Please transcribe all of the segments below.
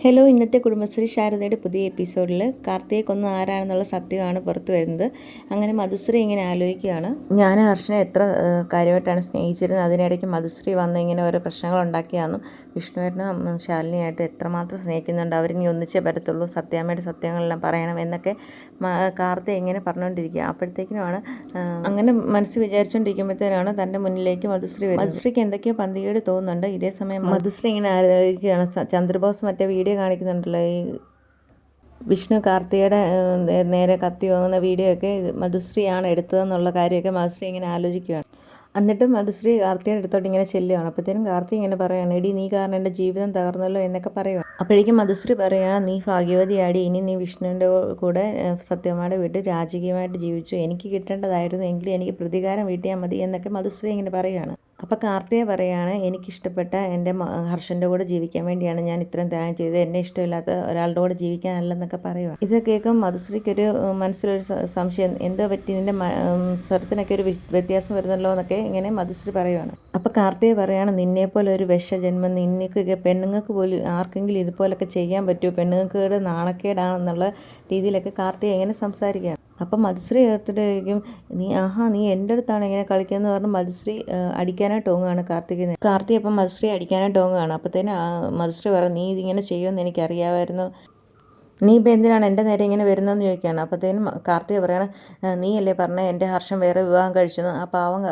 Hello, ഇന്നത്തെ കുടുംബശ്രീ ശാരദയുടെ പുതിയ എപ്പിസോഡിൽ കാർത്തികയെ കൊന്ന ആരാണെന്നുള്ള സത്യമാണ് പുറത്തു വരുന്നത്. അങ്ങനെ മധുശ്രീ ഇങ്ങനെ ആലോചിക്കുകയാണ്, ഞാൻ ഹർഷനെ എത്ര കാര്യമായിട്ടാണ് സ്നേഹിച്ചിരുന്നത്. അതിനിടയ്ക്ക് മധുശ്രീ വന്ന് ഇങ്ങനെ ഓരോ പ്രശ്നങ്ങൾ ഉണ്ടാക്കിയാണെന്നും വിഷ്ണുവേട്ടനും ശാലിനിയായിട്ട് എത്രമാത്രം സ്നേഹിക്കുന്നുണ്ട്, അവരിനി ഒന്നിച്ചേ പറ്റത്തുള്ളൂ, സത്യാമ്മയുടെ സത്യങ്ങളെല്ലാം പറയണം എന്നൊക്കെ കാർത്തിക ഇങ്ങനെ പറഞ്ഞുകൊണ്ടിരിക്കുക. അപ്പോഴത്തേക്കിനുമാണ് അങ്ങനെ മനസ്സ് വിചാരിച്ചുകൊണ്ടിരിക്കുമ്പോഴത്തേനാണ് തൻ്റെ മുന്നിലേക്ക് മധുശ്രീ വരുന്നത്. മധുശ്രീക്ക് എന്തൊക്കെയോ പന്തികേട് തോന്നുന്നുണ്ട്. ഇതേ സമയം മധുശ്രീ ഇങ്ങനെ ആലോചിക്കുകയാണ്, ചന്ദ്രബോസ് മറ്റേ വീഡിയോ കാണിക്കുന്നുണ്ടല്ലോ, ഈ വിഷ്ണു കാർത്തികയുടെ നേരെ കത്തി വാങ്ങുന്ന വീഡിയോ ഒക്കെ മധുശ്രീയാണ് എടുത്തതെന്നുള്ള കാര്യമൊക്കെ മധുശ്രീ ഇങ്ങനെ ആലോചിക്കുകയാണ്. എന്നിട്ടും മധുശ്രീ കാർത്തികയുടെ അടുത്തോട്ട് ഇങ്ങനെ ചെല്ലുകയാണ്. അപ്പോഴത്തേനും കാർത്തിക ഇങ്ങനെ പറയുകയാണ്, എടി നീ കാരണം എൻ്റെ ജീവിതം തകർന്നല്ലോ എന്നൊക്കെ പറയുകയാണ്. അപ്പോഴേക്കും മധുശ്രീ പറയുകയാണ്, നീ ഭാഗ്യവതിയാടി, ഇനി നീ വിഷ്ണുവിൻ്റെ കൂടെ സത്യമ്മയുടെ വീട്ടിൽ രാജകീയമായിട്ട് ജീവിച്ചു, എനിക്ക് കിട്ടേണ്ടതായിരുന്നു, എങ്കിലും എനിക്ക് പ്രതികാരം വീട്ടിയാൽ മതി എന്നൊക്കെ മധുശ്രീ ഇങ്ങനെ പറയുകയാണ്. അപ്പോൾ കാർത്തിക പറയുകയാണ്, എനിക്കിഷ്ടപ്പെട്ട എൻ്റെ ഹർഷൻ്റെ കൂടെ ജീവിക്കാൻ വേണ്ടിയാണ് ഞാൻ ഇത്രയും ത്യാഗം ചെയ്തത്, എന്നെ ഇഷ്ടമില്ലാത്ത ഒരാളുടെ കൂടെ ജീവിക്കാനല്ലെന്നൊക്കെ പറയുക. ഇത് കേൾക്കും മധുശ്രീക്കൊരു മനസ്സിലൊരു സംശയം, എന്തോ പറ്റി നിൻ്റെ സ്വരത്തിനൊക്കെ ഒരു വ്യത്യാസം വരുന്നല്ലോ എന്നൊക്കെ ഇങ്ങനെ മധുശ്രീ പറയുകയാണ്. അപ്പോൾ കാർത്തിക പറയുകയാണ്, നിന്നെപ്പോലെ ഒരു വിഷജന്മം നിനക്കൊക്കെ പെണ്ണുങ്ങൾക്ക് പോലും ആർക്കെങ്കിലും ഇതുപോലൊക്കെ ചെയ്യാൻ പറ്റുമോ, പെണ്ണുങ്ങൾക്ക് നാണക്കേടാണെന്നുള്ള രീതിയിലൊക്കെ കാർത്തിക ഇങ്ങനെ സംസാരിക്കുകയാണ്. അപ്പം മധുശ്രീ ഏർത്തിട്ടേക്കും, നീ എൻ്റെ അടുത്താണ് ഇങ്ങനെ കളിക്കുന്നതെന്ന് പറഞ്ഞ് മധുശ്രീ അടിക്കാനായിട്ട് ഓങ്ങുകയാണ് കാർത്തിക അപ്പം മധുശ്രീ അടിക്കാനായിട്ട് ഓങ്ങുകയാണ്. അപ്പോഴത്തേന് മധുശ്രീ പറയും, നീ ഇതിങ്ങനെ ചെയ്യുമെന്ന് എനിക്കറിയാമായിരുന്നു, നീ ഇപ്പം എന്തിനാണ് എൻ്റെ നേരെ ഇങ്ങനെ വരുന്നതെന്ന് ചോദിക്കുകയാണ്. അപ്പോഴത്തേനും കാർത്തിക പറയണം, നീയല്ലേ പറഞ്ഞ എൻ്റെ ഹർഷൻ വേറെ വിവാഹം കഴിച്ചെന്ന്, ആ പാവം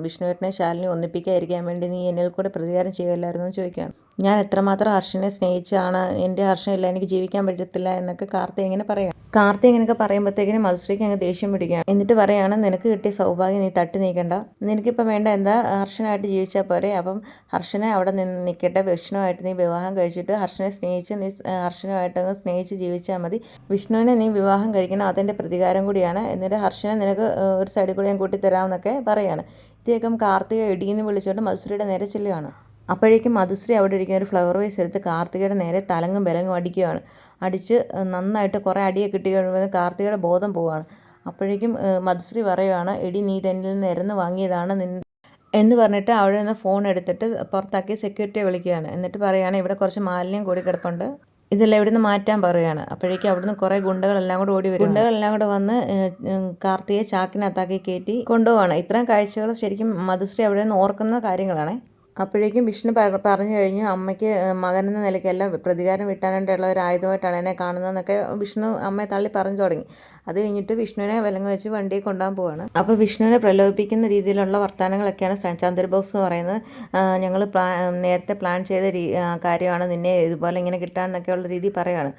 വിഷ്ണുവേട്ടനെ ശാലിനി ഒന്നിപ്പിക്കാതിരിക്കാൻ വേണ്ടി നീ എന്നിൽ കൂടെ പ്രതികാരം ചെയ്യുമല്ലായിരുന്നു എന്ന് ചോദിക്കുകയാണ്. ഞാൻ എത്രമാത്രം ഹർഷനെ സ്നേഹിച്ചാണ്, എൻ്റെ ഹർഷനില്ല എനിക്ക് ജീവിക്കാൻ പറ്റത്തില്ല എന്നൊക്കെ കാർത്തിക ഇങ്ങനെ പറയാം. കാർത്തിക ഇങ്ങനെയൊക്കെ പറയുമ്പോഴത്തേക്കിനും മധുശ്രീക്ക് അങ്ങ് ദേഷ്യം പിടിക്കുകയാണ്. എന്നിട്ട് പറയുകയാണ്, നിനക്ക് കിട്ടിയ സൗഭാഗ്യം നീ തട്ടി നീക്കണ്ട, നിനക്കിപ്പോൾ വേണ്ട എന്താ, ഹർഷനായിട്ട് ജീവിച്ചാൽ പോരെ, അപ്പം ഹർഷനെ അവിടെ നിന്ന് നിൽക്കട്ടെ, വിഷ്ണുവായിട്ട് നീ വിവാഹം കഴിച്ചിട്ട് ഹർഷനെ സ്നേഹിച്ച് നീ ഹർഷനുമായിട്ട് സ്നേഹിച്ച് ജീവിച്ചാൽ മതി, വിഷ്ണുവിനെ നീ വിവാഹം കഴിക്കണം, അതെൻ്റെ പ്രതികാരം കൂടിയാണ്, എന്നിട്ട് ഹർഷനെ നിനക്ക് ഒരു സൈഡിൽ കൂടി ഞാൻ കൂട്ടിത്തരാമെന്നൊക്കെ പറയുകയാണ്. ഇദ്ദേഹം കാർത്തിക ഇടിയെന്ന് വിളിച്ചുകൊണ്ട് മധുശ്രീയുടെ നേരെ ചെല്ലുകയാണ്. അപ്പോഴേക്കും മധുശ്രീ അവിടെ ഇരിക്കുന്ന ഒരു ഫ്ലവർ വേസ് എടുത്ത് കാർത്തികയുടെ നേരെ തലങ്ങും ബലങ്ങും അടിക്കുകയാണ്. അടിച്ച് നന്നായിട്ട് കുറേ അടിയൊക്കെ കിട്ടി കഴിയുമ്പോൾ കാർത്തികയുടെ ബോധം പോവുകയാണ്. അപ്പോഴേക്കും മധുശ്രീ പറയുകയാണ്, എടി നീ തന്നിൽ നിന്ന് ഇരന്ന് വാങ്ങിയതാണ് എന്ന് പറഞ്ഞിട്ട് അവിടെ നിന്ന് ഫോൺ എടുത്തിട്ട് പുറത്താക്കി സെക്യൂരിറ്റിയെ വിളിക്കുകയാണ്. എന്നിട്ട് പറയുകയാണ്, ഇവിടെ കുറച്ച് മാലിന്യം കൂടി കിടപ്പുണ്ട്, ഇതെല്ലാം ഇവിടെ നിന്ന് മാറ്റാൻ പറയുകയാണ്. അപ്പോഴേക്കും അവിടുന്ന് കുറേ ഗുണ്ടകളെല്ലാം കൂടെ ഓടി വരും. ഗുണ്ടകളെല്ലാം കൂടെ വന്ന് കാർത്തികയെ ചാക്കിനകത്താക്കി കയറ്റി കൊണ്ടുപോവാണ്. ഇത്തരം കാഴ്ചകൾ ശരിക്കും മധുശ്രീ അവിടെ നിന്ന് ഓർക്കുന്ന കാര്യങ്ങളാണ്. അപ്പോഴേക്കും വിഷ്ണു പറഞ്ഞു കഴിഞ്ഞു, അമ്മയ്ക്ക് മകനെന്ന നിലയ്ക്കല്ല പ്രതികാരം വീട്ടാനായിട്ടുള്ള ഒരു ആയുധമായിട്ടാണ് എന്നെ കാണുന്നതെന്നൊക്കെ വിഷ്ണു അമ്മയെ തള്ളി പറഞ്ഞു തുടങ്ങി. അത് കഴിഞ്ഞിട്ട് വിഷ്ണുവിനെ വിലങ്ങ് വെച്ച് വണ്ടിയിൽ കൊണ്ടുപോകാൻ പോവാണ്. അപ്പോൾ വിഷ്ണുവിനെ പ്രലോഭിപ്പിക്കുന്ന രീതിയിലുള്ള വർത്തമാനങ്ങളൊക്കെയാണ് ചന്ദ്രബോസ് എന്ന് പറയുന്നത്. ഞങ്ങൾ നേരത്തെ പ്ലാൻ ചെയ്ത കാര്യമാണ് നിന്നെ ഇതുപോലെ ഇങ്ങനെ കിട്ടാമെന്നൊക്കെയുള്ള രീതി പറയുകയാണ്.